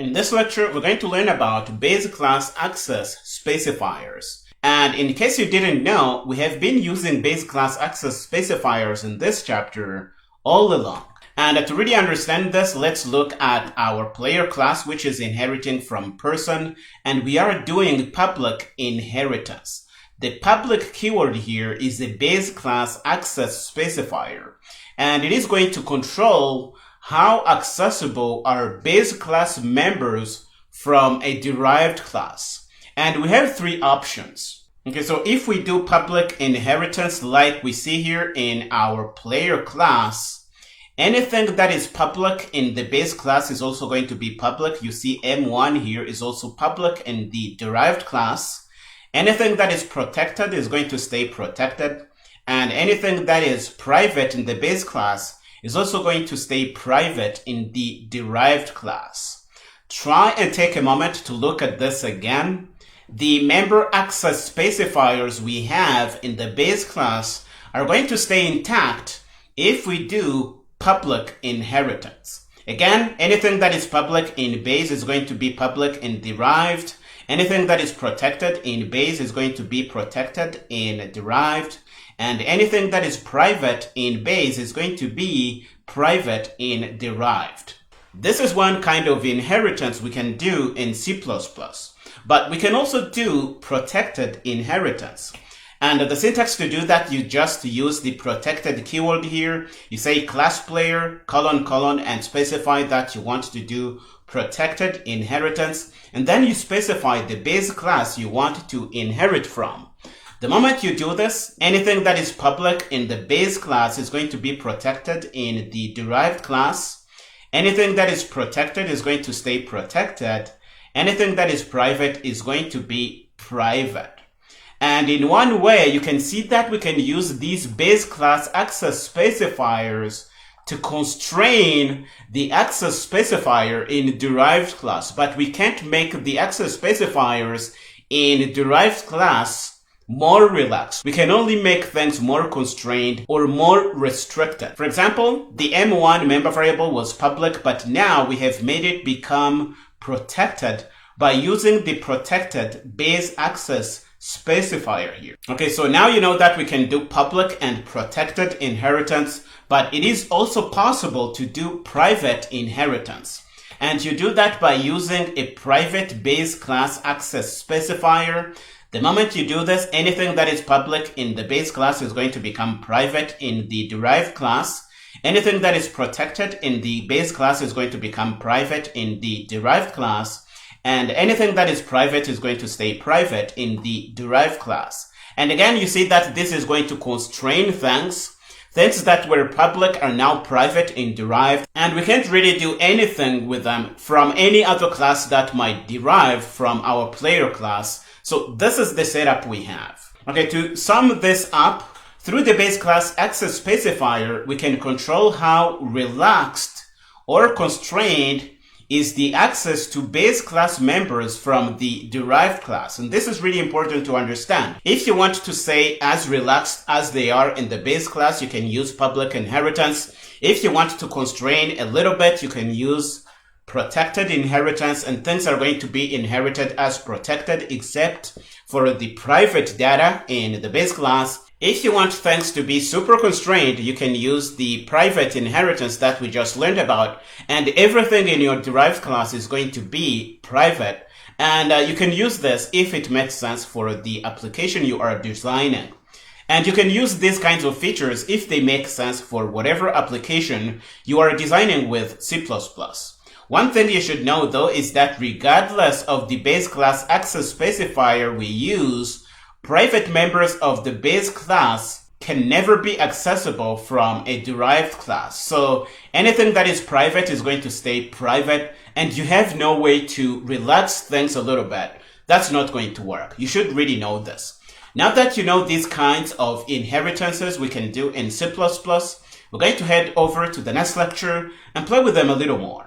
In this lecture, we're going to learn about base class access specifiers. And in case you didn't know, we have been using base class access specifiers in this chapter all along. And to really understand this, let's look at our player class, which is inheriting from person, and we are doing public inheritance. The public keyword here is a base class access specifier, and it is going to control how accessible are base class members from a derived class. And we have three options. Okay, so if we do public inheritance like we see here in our player class, anything that is public in the base class is also going to be public. You see M1 here is also public in the derived class. Anything that is protected is going to stay protected. And anything that is private in the base class is also going to stay private in the derived class. Try and take a moment to look at this again. The member access specifiers we have in the base class are going to stay intact if we do public inheritance. Again, anything that is public in base is going to be public in derived. Anything that is protected in base is going to be protected in derived. And anything that is private in base is going to be private in derived. This is one kind of inheritance we can do in C++, but we can also do protected inheritance. And the syntax to do that, you just use the protected keyword here. You say class player, : and specify that you want to do protected inheritance. And then you specify the base class you want to inherit from. The moment you do this, anything that is public in the base class is going to be protected in the derived class. Anything that is protected is going to stay protected. Anything that is private is going to be private. And in one way, you can see that we can use these base class access specifiers to constrain the access specifier in derived class. But we can't make the access specifiers in derived class more relaxed. We can only make things more constrained or more restricted. For example, the M1 member variable was public, but now we have made it become protected by using the protected base access specifier here. Okay, so now you know that we can do public and protected inheritance, but it is also possible to do private inheritance. And you do that by using a private base class access specifier. The moment you do this, anything that is public in the base class is going to become private in the derived class. Anything that is protected in the base class is going to become private in the derived class. And anything that is private is going to stay private in the derived class. And again, you see that this is going to constrain things. Things that were public are now private in derived, and we can't really do anything with them from any other class that might derive from our player class. So this is the setup we have. Okay, to sum this up, through the base class access specifier, we can control how relaxed or constrained is the access to base class members from the derived class. And this is really important to understand. If you want to say as relaxed as they are in the base class, you can use public inheritance. If you want to constrain a little bit, you can use protected inheritance, and things are going to be inherited as protected except for the private data in the base class. If you want things to be super constrained, you can use the private inheritance that we just learned about, and everything in your derived class is going to be private. And you can use this if it makes sense for the application you are designing. And you can use these kinds of features if they make sense for whatever application you are designing with C++. One thing you should know though is that regardless of the base class access specifier we use, private members of the base class can never be accessible from a derived class. So anything that is private is going to stay private, and you have no way to relax things a little bit. That's not going to work. You should really know this. Now that you know these kinds of inheritances we can do in C++, we're going to head over to the next lecture and play with them a little more.